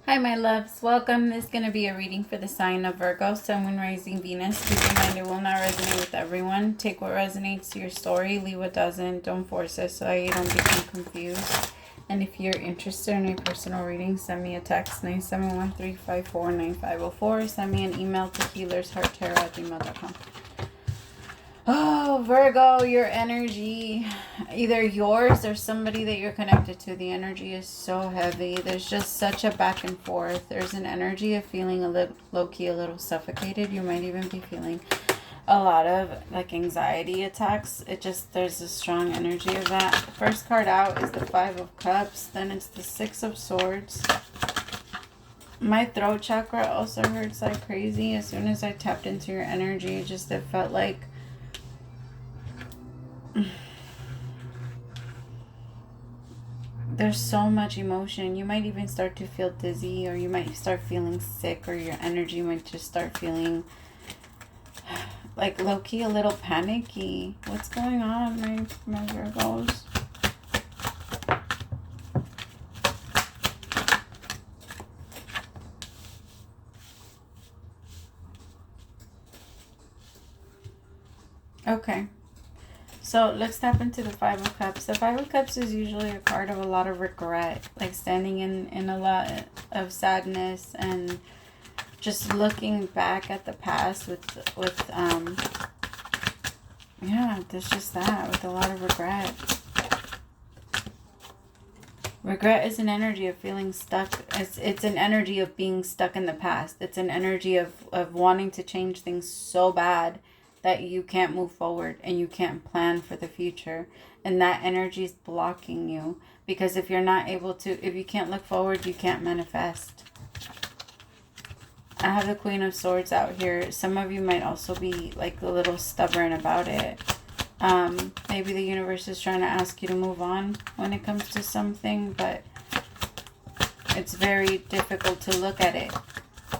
Hi, my loves. Welcome. This is going to be a reading for the sign of Virgo, Sun, Moon, Rising, Venus. Keep in mind it will not resonate with everyone. Take what resonates to your story. Leave what doesn't. Don't force it so you don't become confused. And if you're interested in a personal reading, send me a text, 971-354-9504. Send me an email to HealersHeartTarot@gmail.com. Oh, Virgo, your energy, either yours or somebody that you're connected to, the energy is so heavy. There's just such a back and forth. There's an energy of feeling a little low-key, a little suffocated. You might even be feeling a lot of like anxiety attacks. There's a strong energy of that. The first card out is the Five of Cups. Then it's the Six of Swords. My throat chakra also hurts like crazy. As soon as I tapped into your energy, it felt like there's so much emotion. You might even start to feel dizzy, or you might start feeling sick, or your energy might just start feeling like low-key a little panicky. What's going on, my Virgos? Okay. So let's tap into the Five of Cups. The Five of Cups is usually a card of a lot of regret, like standing in a lot of sadness and just looking back at the past with yeah, there's just that, with a lot of regret. Regret is an energy of feeling stuck. It's an energy of being stuck in the past. It's an energy of wanting to change things so bad that you can't move forward and you can't plan for the future. And that energy is blocking you. Because if you're not able to, if you can't look forward, you can't manifest. I have the Queen of Swords out here. Some of you might also be like a little stubborn about it. Maybe the universe is trying to ask you to move on when it comes to something, but it's very difficult to look at it.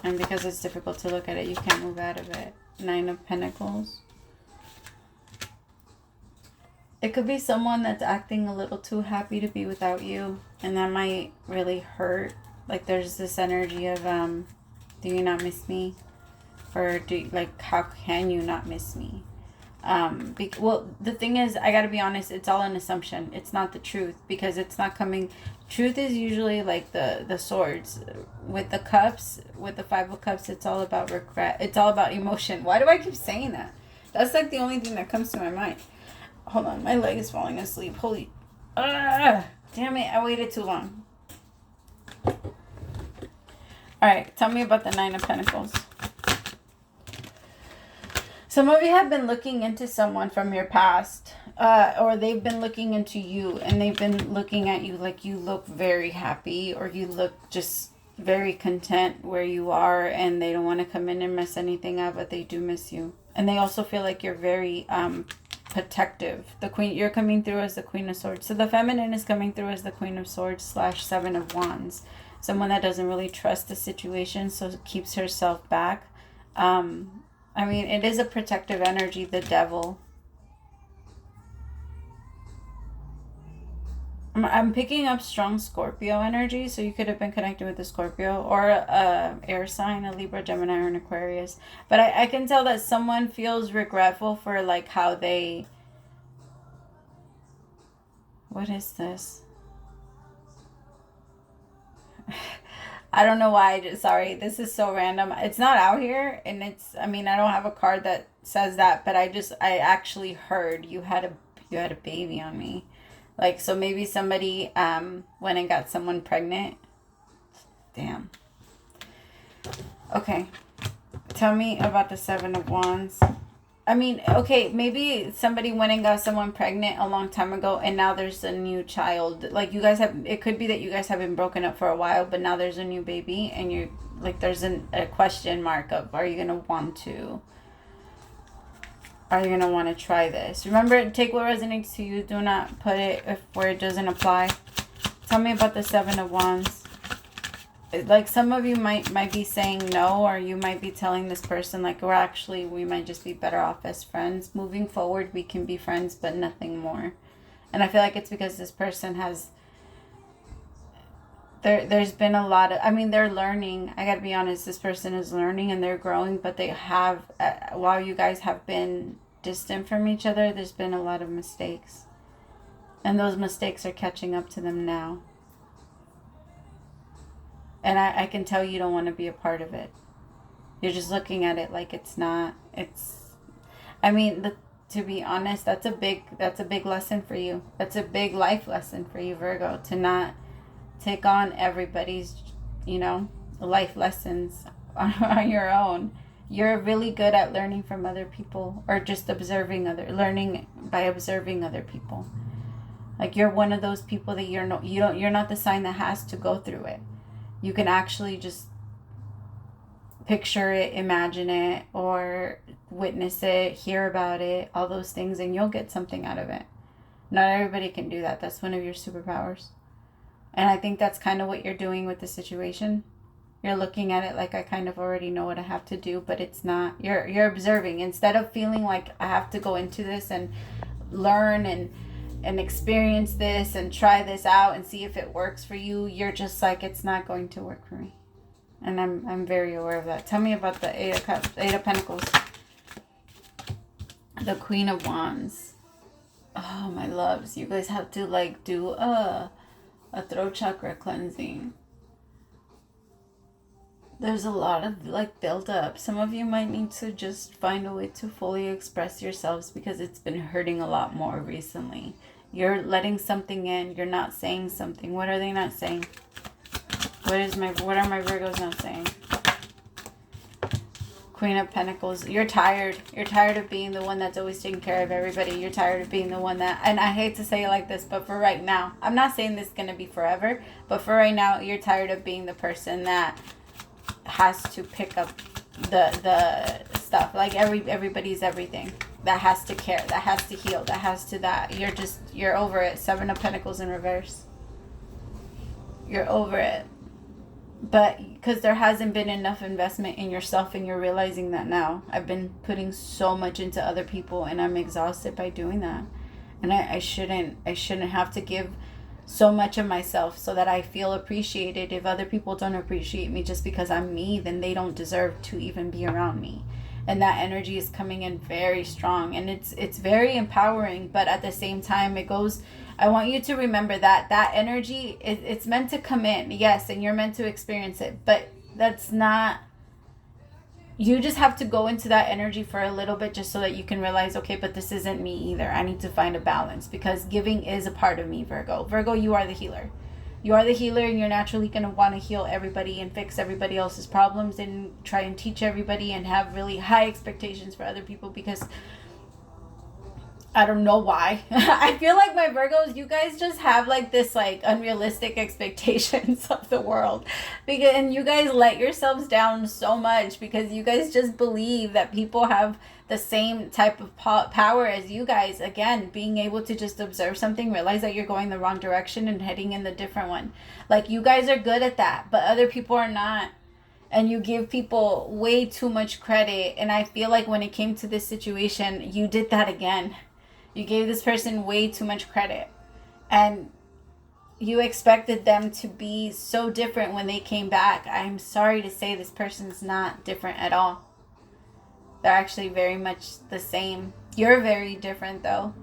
And because it's difficult to look at it, you can't move out of it. Nine of Pentacles. It could be someone that's acting a little too happy to be without you, and that might really hurt. Like there's this energy of do you not miss me? Or how can you not miss me? Well, the thing is, I gotta be honest, it's all an assumption. It's not the truth, because it's not coming. Truth is usually like the swords. With the cups, with the Five of Cups, it's all about regret. It's all about emotion. Why do I keep saying that? That's like the only thing that comes to my mind. Hold on, my leg is falling asleep. Holy, damn it, I waited too long. Alright, tell me about the Nine of Pentacles. Some of you have been looking into someone from your past, or they've been looking into you, and they've been looking at you like you look very happy, or you look just very content where you are, and they don't want to come in and mess anything up, but they do miss you. And they also feel like you're very protective. You're coming through as the Queen of Swords. So the feminine is coming through as the Queen of Swords / Seven of Wands. Someone that doesn't really trust the situation, so keeps herself back. I mean, it is a protective energy, the Devil. I'm picking up strong Scorpio energy, so you could have been connected with a Scorpio or a air sign, a Libra, Gemini, or an Aquarius. But I can tell that someone feels regretful for like how they... What is this? I don't know why. Sorry, this is so random. It's not out here, and I mean, I don't have a card that says that, but I actually heard you had a baby on me. Like, so maybe somebody went and got someone pregnant. Damn. Okay. Tell me about the Seven of Wands. I mean, okay, maybe somebody went and got someone pregnant a long time ago, and now there's a new child. Like, it could be that you guys have been broken up for a while, but now there's a new baby, and you're, like, there's a question mark of, are you going to want to? Are you going to want to try this? Remember, take what resonates to you. Do not put it where it doesn't apply. Tell me about the Seven of Wands. Like, some of you might be saying no, or you might be telling this person, like, we might just be better off as friends. Moving forward, we can be friends, but nothing more. And I feel like it's because this person has There's been a lot of, I mean, they're learning. I gotta be honest, this person is learning and they're growing, but they have, while you guys have been distant from each other, there's been a lot of mistakes. And those mistakes are catching up to them now. And I can tell you don't want to be a part of it. You're just looking at it like it's not, I mean, to be honest, that's a big lesson for you. That's a big life lesson for you, Virgo, to not take on everybody's, life lessons on your own. You're really good at learning from other people, or just learning by observing other people. Like, you're one of those people that you're not the sign that has to go through it. You can actually just picture it, imagine it, or witness it, hear about it, all those things, and you'll get something out of it. Not everybody can do that. That's one of your superpowers. And I think that's kind of what you're doing with the situation. You're looking at it like, I kind of already know what I have to do, but it's not. You're observing. Instead of feeling like I have to go into this and learn and experience this and try this out and see if it works for you, you're just like, it's not going to work for me. And I'm very aware of that. Tell me about the Eight of Pentacles. The Queen of Wands. Oh, my loves. You guys have to do a throat chakra cleansing. There's a lot of build up. Some of you might need to just find a way to fully express yourselves because it's been hurting a lot more recently. You're letting something in. You're not saying something. What are they not saying? What are my Virgos not saying? Queen of Pentacles. You're tired. You're tired of being the one that's always taking care of everybody. You're tired of being the one that, and I hate to say it like this, but for right now, I'm not saying this is going to be forever, but for right now, you're tired of being the person that has to pick up the stuff. Like everybody's everything. That has to care. That has to heal. That has to that. You're over it. Seven of Pentacles in reverse. You're over it. But because there hasn't been enough investment in yourself, and you're realizing that now. I've been putting so much into other people and I'm exhausted by doing that. And I shouldn't have to give so much of myself so that I feel appreciated. If other people don't appreciate me just because I'm me, then they don't deserve to even be around me. And that energy is coming in very strong, and it's very empowering, but at the same time I want you to remember that energy, it's meant to come in, yes, and you're meant to experience it, but that's not, you just have to go into that energy for a little bit just so that you can realize, okay, but this isn't me either. I need to find a balance, because giving is a part of me, Virgo. Virgo, you are the healer. You are the healer, and you're naturally going to want to heal everybody and fix everybody else's problems and try and teach everybody and have really high expectations for other people, because I don't know why. I feel like my Virgos, you guys just have this unrealistic expectations of the world. And you guys let yourselves down so much because you guys just believe that people have the same type of power as you guys. Again, being able to just observe something, realize that you're going the wrong direction and heading in the different one. You guys are good at that, but other people are not. And you give people way too much credit. And I feel like when it came to this situation, you did that again. You gave this person way too much credit. And you expected them to be so different when they came back. I'm sorry to say this person's not different at all. They're actually very much the same. You're very different though.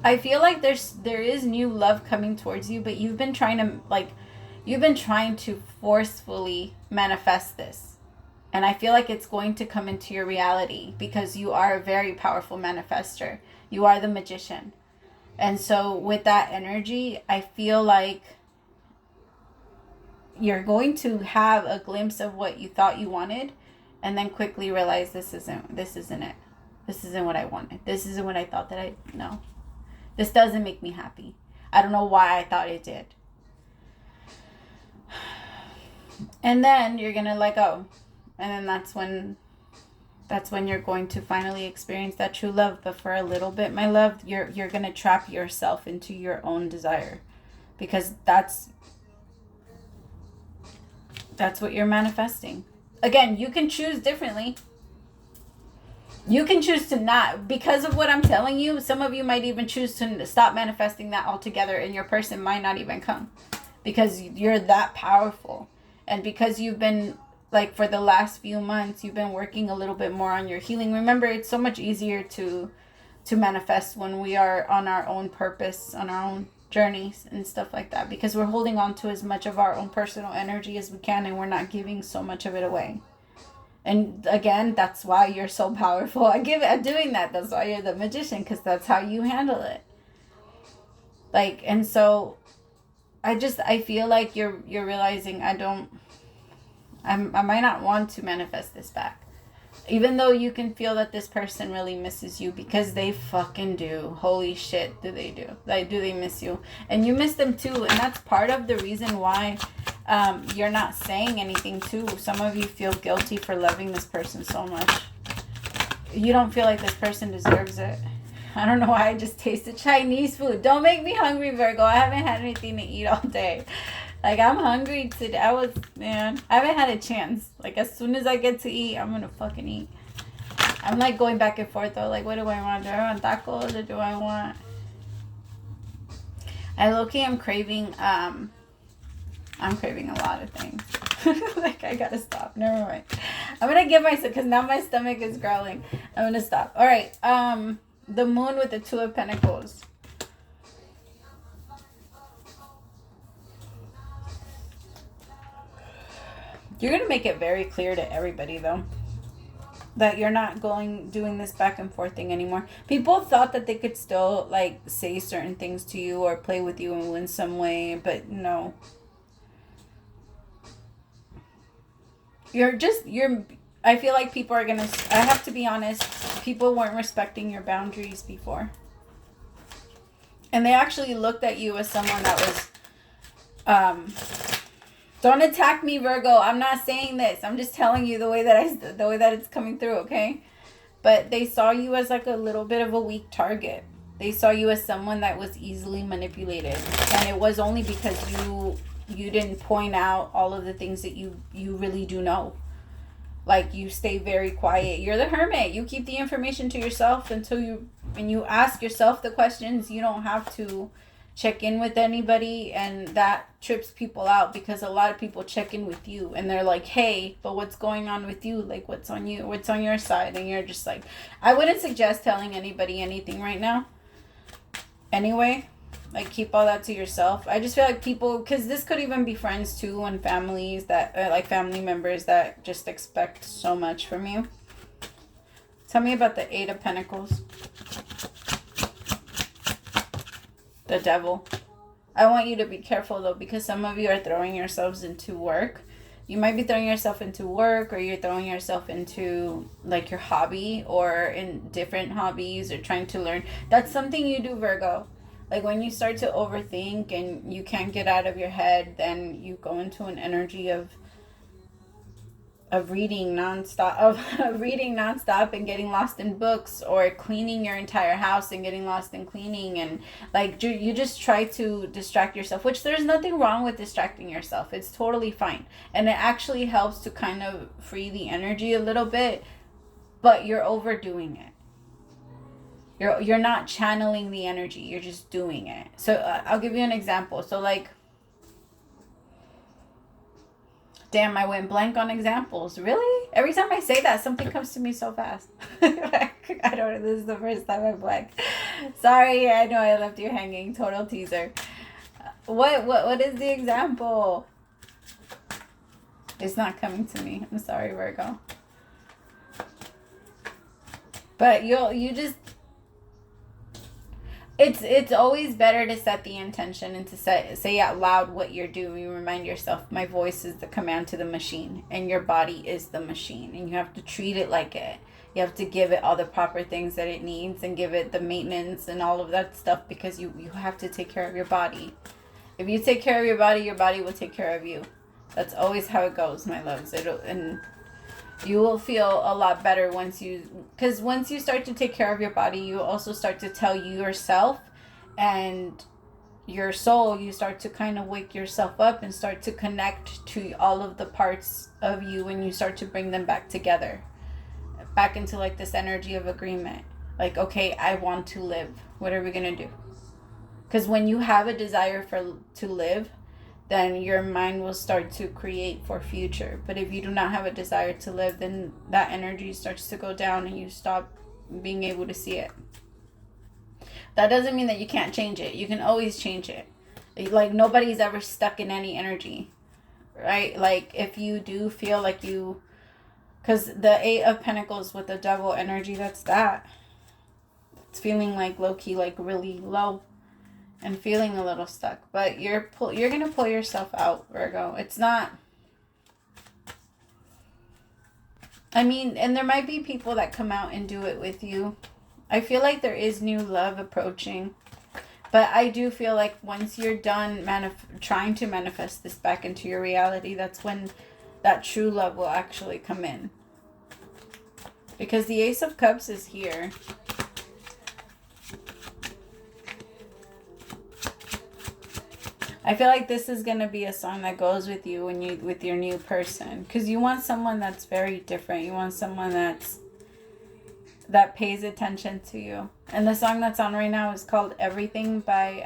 I feel like there is new love coming towards you, but you've been trying to forcefully manifest this. And I feel like it's going to come into your reality because you are a very powerful manifester. You are the magician. And so with that energy, I feel like you're going to have a glimpse of what you thought you wanted and then quickly realize this isn't it. This isn't what I wanted. This isn't what I thought no. This doesn't make me happy. I don't know why I thought it did. And then you're going to let go. And then that's when you're going to finally experience that true love. But for a little bit, my love, you're going to trap yourself into your own desire, because that's what you're manifesting. Again, you can choose differently. You can choose to not, because of what I'm telling you. Some of you might even choose to stop manifesting that altogether, and your person might not even come, because you're that powerful. And because you've been, like, for the last few months, you've been working a little bit more on your healing. Remember, it's so much easier to manifest when we are on our own purpose, on our own journeys and stuff like that, because we're holding on to as much of our own personal energy as we can, and we're not giving so much of it away. And again, that's why you're so powerful at doing that. That's why you're the magician, because that's how you handle it. Like, and so I feel like you're realizing I might not want to manifest this back. Even though you can feel that this person really misses you, because they fucking do. Holy shit, do they do. Like, do they miss you? And you miss them too. And that's part of the reason why you're not saying anything too. Some of you feel guilty for loving this person so much. You don't feel like this person deserves it. I don't know why I just tasted Chinese food. Don't make me hungry, Virgo. I haven't had anything to eat all day. Like, I'm hungry today. I haven't had a chance. Like, as soon as I get to eat, I'm gonna fucking eat. I'm like going back and forth though. Like, what do I want? Do I want tacos or do I want... I'm craving a lot of things. Like, I gotta stop. Never mind. I'm gonna give myself, because now my stomach is growling. I'm gonna stop. All right. The moon with the Two of Pentacles. You're gonna make it very clear to everybody, though, that you're not doing this back and forth thing anymore. People thought that they could still, like, say certain things to you or play with you in some way, but no. I feel like people are gonna, I have to be honest, people weren't respecting your boundaries before. And they actually looked at you as someone that was, don't attack me, Virgo. I'm not saying this. I'm just telling you the way that it's coming through, okay? But they saw you as like a little bit of a weak target. They saw you as someone that was easily manipulated. And it was only because you didn't point out all of the things that you really do know. Like, you stay very quiet. You're the hermit. You keep the information to yourself when you ask yourself the questions. You don't have to check in with anybody, and that trips people out, because a lot of people check in with you and they're like, hey, but what's going on with you? Like, what's on you? What's on your side? And you're just like, I wouldn't suggest telling anybody anything right now. Anyway, like, keep all that to yourself. I just feel like people, because this could even be friends too, and families that, like, family members that just expect so much from you. Tell me about the Eight of Pentacles. The Devil. I want you to be careful though, because some of you are throwing yourselves into work. You might be throwing yourself into work, or you're throwing yourself into, like, your hobby, or in different hobbies, or trying to learn. That's something you do, Virgo. Like, when you start to overthink and you can't get out of your head, then you go into an energy of reading nonstop, and getting lost in books, or cleaning your entire house and getting lost in cleaning, and like you just try to distract yourself, which there's nothing wrong with distracting yourself. It's totally fine, and it actually helps to kind of free the energy a little bit, but you're overdoing it. You're not channeling the energy, you're just doing it. So I'll give you an example. So, like, damn, I went blank on examples. Really? Every time I say that, something comes to me so fast. I don't know. This is the first time I blank. Sorry, I know I left you hanging. Total teaser. What is the example? It's not coming to me. I'm sorry, Virgo. But you just... It's always better to set the intention and to say out loud what you're doing. You remind yourself, my voice is the command to the machine, and your body is the machine, and you have to treat it like it. You have to give it all the proper things that it needs, and give it the maintenance and all of that stuff, because you have to take care of your body. If you take care of your body will take care of you. That's always how it goes, my loves. And you will feel a lot better because once you start to take care of your body, you also start to tell yourself and your soul, you start to kind of wake yourself up and start to connect to all of the parts of you, and you start to bring them back together. back into like this energy of agreement. Like, okay, I want to live. What are we going to do? Because when you have a desire to live, then your mind will start to create for future. But if you do not have a desire to live, then that energy starts to go down and you stop being able to see it. That doesn't mean that you can't change it. You can always change it. Like, nobody's ever stuck in any energy, right? Like, if you do feel like you... Because the 8 of Pentacles with the Devil energy, that's that. It's feeling like low-key, like really low. And feeling a little stuck. But you're going to pull yourself out, Virgo. It's not... I mean, and there might be people that come out and do it with you. I feel like there is new love approaching. But I do feel like once you're done trying to manifest this back into your reality, that's when that true love will actually come in. Because the Ace of Cups is here. I feel like this is going to be a song that goes with you when with your new person. Because you want someone that's very different. You want someone that pays attention to you. And the song that's on right now is called Everything by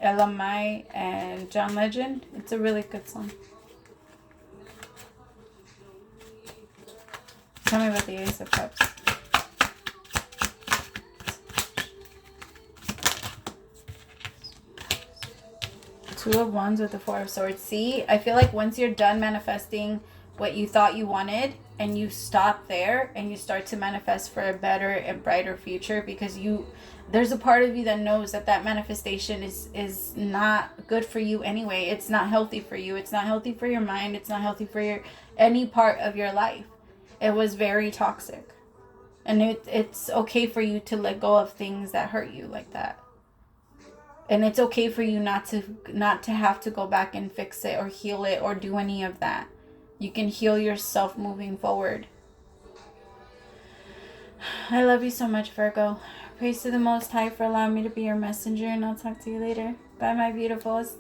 Ella Mai and John Legend. It's a really good song. Tell me about the Ace of Cups. Two of Wands with the Four of Swords. See, I feel like once you're done manifesting what you thought you wanted and you stop there and you start to manifest for a better and brighter future, because there's a part of you that knows that manifestation is not good for you anyway. It's not healthy for you. It's not healthy for your mind. It's not healthy for any part of your life. It was very toxic. And it's okay for you to let go of things that hurt you like that. And it's okay for you not to have to go back and fix it or heal it or do any of that. You can heal yourself moving forward. I love you so much, Virgo. Praise to the Most High for allowing me to be your messenger, and I'll talk to you later. Bye, my beautifuls.